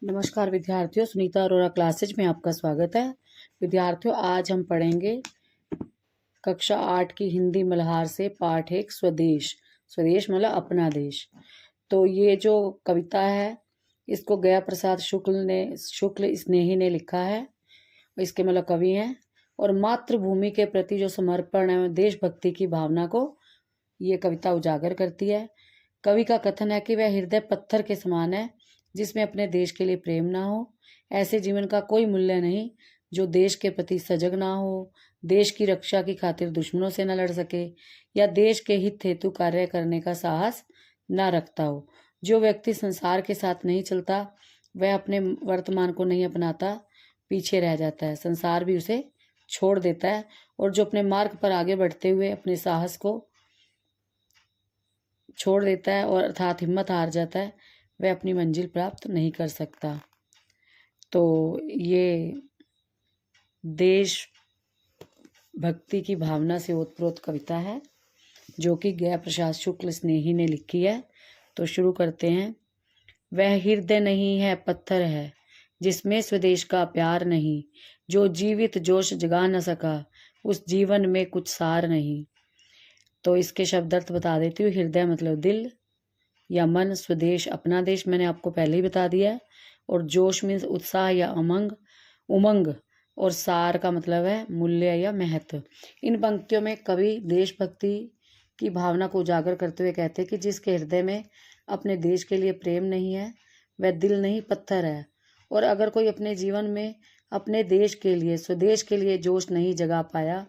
नमस्कार विद्यार्थियों, सुनीता अरोरा क्लासेज में आपका स्वागत है। विद्यार्थियों, आज हम पढ़ेंगे कक्षा 8 की हिंदी मल्हार से पाठ 1 स्वदेश। स्वदेश मतलब अपना देश। तो ये जो कविता है इसको गया प्रसाद शुक्ल स्नेही ने लिखा है। इसके मतलब कवि हैं और मातृभूमि के प्रति जो समर्पण है, देशभक्ति की भावना को ये कविता उजागर करती है। कवि का कथन है कि वह हृदय पत्थर के समान है जिसमें अपने देश के लिए प्रेम ना हो। ऐसे जीवन का कोई मूल्य नहीं जो देश के प्रति सजग ना हो, देश की रक्षा की खातिर दुश्मनों से न लड़ सके या देश के हित हेतु कार्य करने का साहस न रखता हो। जो व्यक्ति संसार के साथ नहीं चलता वह अपने वर्तमान को नहीं अपनाता, पीछे रह जाता है। संसार भी उसे छोड़ देता है और जो अपने मार्ग पर आगे बढ़ते हुए अपने साहस को छोड़ देता है और अर्थात हिम्मत हार जाता है, वह अपनी मंजिल प्राप्त नहीं कर सकता। तो ये देश भक्ति की भावना से ओतप्रोत कविता है जो कि गया प्रसाद शुक्ल स्नेही ने लिखी है। तो शुरू करते हैं। वह हृदय नहीं है, पत्थर है जिसमें स्वदेश का प्यार नहीं, जो जीवित जोश जगा न सका उस जीवन में कुछ सार नहीं। तो इसके शब्द अर्थ बता देती हूँ। हृदय मतलब दिल या मन, स्वदेश अपना देश, मैंने आपको पहले ही बता दिया है। और जोश मीन्स उत्साह या उमंग और सार का मतलब है मूल्य या महत्व। इन पंक्तियों में कवि देशभक्ति की भावना को उजागर करते हुए कहते हैं कि जिसके हृदय में अपने देश के लिए प्रेम नहीं है वह दिल नहीं पत्थर है। और अगर कोई अपने जीवन में अपने देश के लिए, स्वदेश के लिए जोश नहीं जगा पाया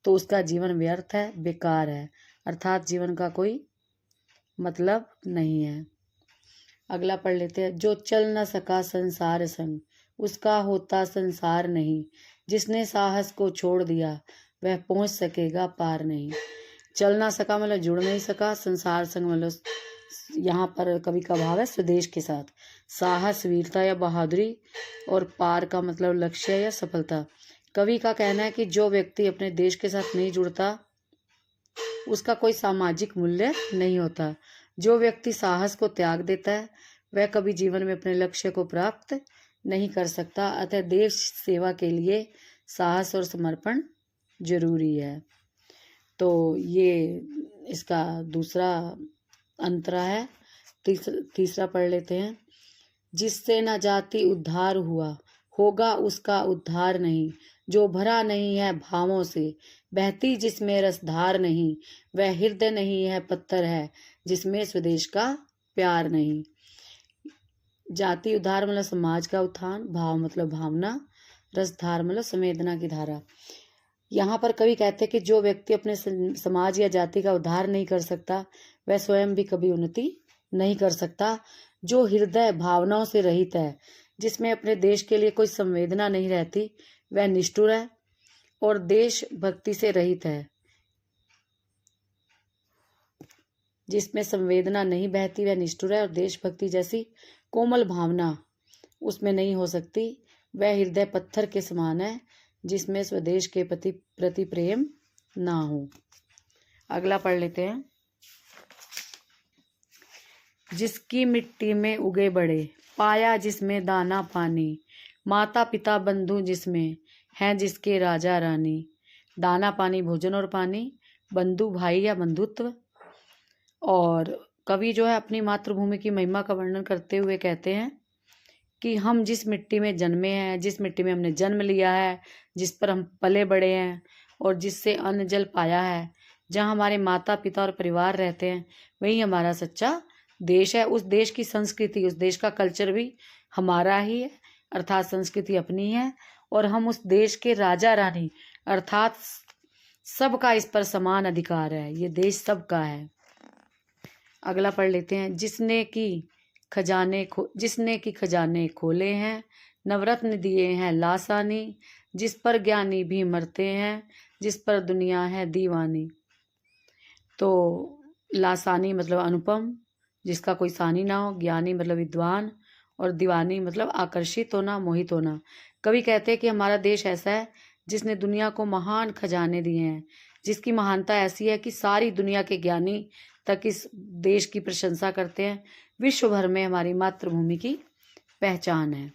तो उसका जीवन व्यर्थ है, बेकार है, अर्थात जीवन का कोई मतलब नहीं है। अगला पढ़ लेते हैं। जो चल न सका संसार संग उसका होता संसार नहीं, जिसने साहस को छोड़ दिया वह पहुंच सकेगा पार नहीं। चल ना सका मतलब जुड़ नहीं सका, संसार संग मतलब यहाँ पर कवि का भाव है स्वदेश के साथ, साहस वीरता या बहादुरी, और पार का मतलब लक्ष्य या सफलता। कवि का कहना है कि जो व्यक्ति अपने देश के साथ नहीं जुड़ता उसका कोई सामाजिक मूल्य नहीं होता। जो व्यक्ति साहस को त्याग देता है वह कभी जीवन में अपने लक्ष्य को प्राप्त नहीं कर सकता। अतः देश सेवा के लिए साहस और समर्पण जरूरी है। तो ये इसका दूसरा अंतरा है। तीसरा पढ़ लेते हैं। जिससे न जाति उद्धार हुआ होगा उसका उद्धार नहीं, जो भरा नहीं है भावों से बहती जिसमें रसधार नहीं, वह हृदय नहीं है, पत्थर है जिसमें स्वदेश का प्यार नहीं। जाति उद्धार मतलब समाज का उत्थान, भाव मतलब भावना, रसधार मतलब संवेदना की धारा। यहाँ पर कवि कहते हैं कि जो व्यक्ति अपने समाज या जाति का उद्धार नहीं कर सकता वह स्वयं भी कभी उन्नति नहीं कर सकता। जो हृदय भावनाओं से रहित है, जिसमें अपने देश के लिए कोई संवेदना नहीं रहती, वह निष्ठुर है। और देश भक्ति से रहित है, जिसमें संवेदना नहीं बहती, वह निष्ठुर है। और देशभक्ति जैसी कोमल भावना उसमें नहीं हो सकती, वह हृदय पत्थर के समान है जिसमें स्वदेश के प्रति प्रेम ना हो। अगला पढ़ लेते हैं। जिसकी मिट्टी में उगे बड़े पाया जिसमें दाना पानी, माता पिता बंधु जिसमें हैं जिसके राजा रानी। दाना पानी भोजन और पानी, बंधु भाई या बंधुत्व। और कवि जो है अपनी मातृभूमि की महिमा का वर्णन करते हुए कहते हैं कि हम जिस मिट्टी में जन्मे हैं, जिस मिट्टी में हमने जन्म लिया है, जिस पर हम पले बड़े हैं और जिससे अन्न जल पाया है, जहाँ हमारे माता पिता और परिवार रहते हैं, वही हमारा सच्चा देश है। उस देश की संस्कृति, उस देश का कल्चर भी हमारा ही है, अर्थात संस्कृति अपनी है। और हम उस देश के राजा रानी, अर्थात सबका इस पर समान अधिकार है, ये देश सबका है। अगला पढ़ लेते हैं। जिसने की खजाने खोले हैं, नवरत्न दिए हैं लासानी, जिस पर ज्ञानी भी मरते हैं, जिस पर दुनिया है दीवानी। तो लासानी मतलब अनुपम, जिसका कोई सानी ना हो, ज्ञानी मतलब विद्वान, और दीवानी मतलब आकर्षित होना, मोहित होना। कवि कहते हैं कि हमारा देश ऐसा है जिसने दुनिया को महान खजाने दिए हैं, जिसकी महानता ऐसी है कि सारी दुनिया के ज्ञानी तक इस देश की प्रशंसा करते हैं। विश्व भर में हमारी मातृभूमि की पहचान है।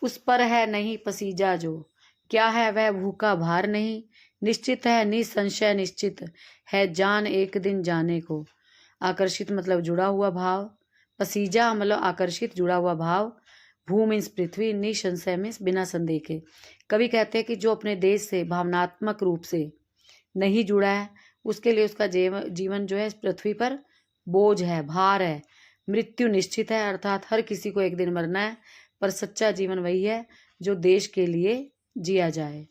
उस पर है नहीं पसीजा जो, क्या है वह भूखा भार नहीं। निश्चित है निसंशय निश्चित है जान एक दिन जाने को। आकर्षित मतलब जुड़ा हुआ भाव, पसीजा मतलब आकर्षित जुड़ा हुआ भाव, भू मीन्स पृथ्वी, निसंशय मीन्स बिना संदेह के। कवि कहते हैं कि जो अपने देश से भावनात्मक रूप से नहीं जुड़ा है उसके लिए उसका जीवन जो है इस पृथ्वी पर बोझ है, भार है। मृत्यु निश्चित है अर्थात हर किसी को एक दिन मरना है, पर सच्चा जीवन वही है जो देश के लिए जिया जाए।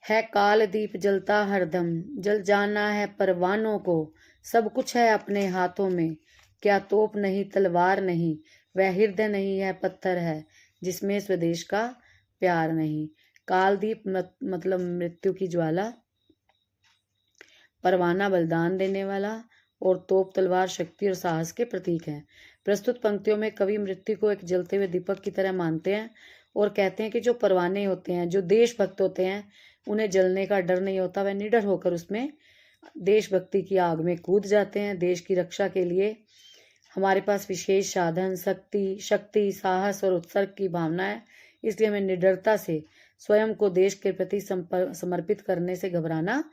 है काल दीप जलता हरदम, जल जाना है परवानों को। सब कुछ है अपने हाथों में, क्या तोप नहीं तलवार नहीं। वह हृदय नहीं है पत्थर है, जिसमें स्वदेश का प्यार नहीं। कालदीप मतलब मृत्यु की ज्वाला, परवाना बलिदान देने वाला, और तोप तलवार शक्ति और साहस के प्रतीक हैं। प्रस्तुत पंक्तियों में कवि मृत्यु को एक जलते हुए दीपक की तरह मानते हैं और कहते हैं कि जो परवाने होते हैं, जो देशभक्त होते हैं, उन्हें जलने का डर नहीं होता। वह निडर होकर उसमें देशभक्ति की आग में कूद जाते हैं। देश की रक्षा के लिए हमारे पास विशेष साधन, शक्ति, साहस और उत्सर्ग की भावना है। इसलिए हमें निडरता से स्वयं को देश के प्रति समर्पित करने से घबराना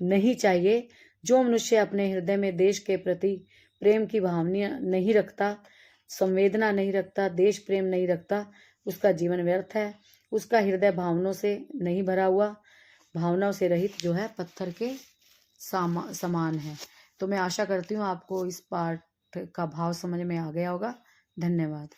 नहीं चाहिए। जो मनुष्य अपने हृदय में देश के प्रति प्रेम की भावना नहीं रखता, संवेदना नहीं रखता, देश प्रेम नहीं रखता, उसका जीवन व्यर्थ है। उसका हृदय भावनाओं से नहीं भरा हुआ, भावनाओं से रहित जो है पत्थर के समान है। तो मैं आशा करती हूँ आपको इस पाठ का भाव समझ में आ गया होगा। धन्यवाद।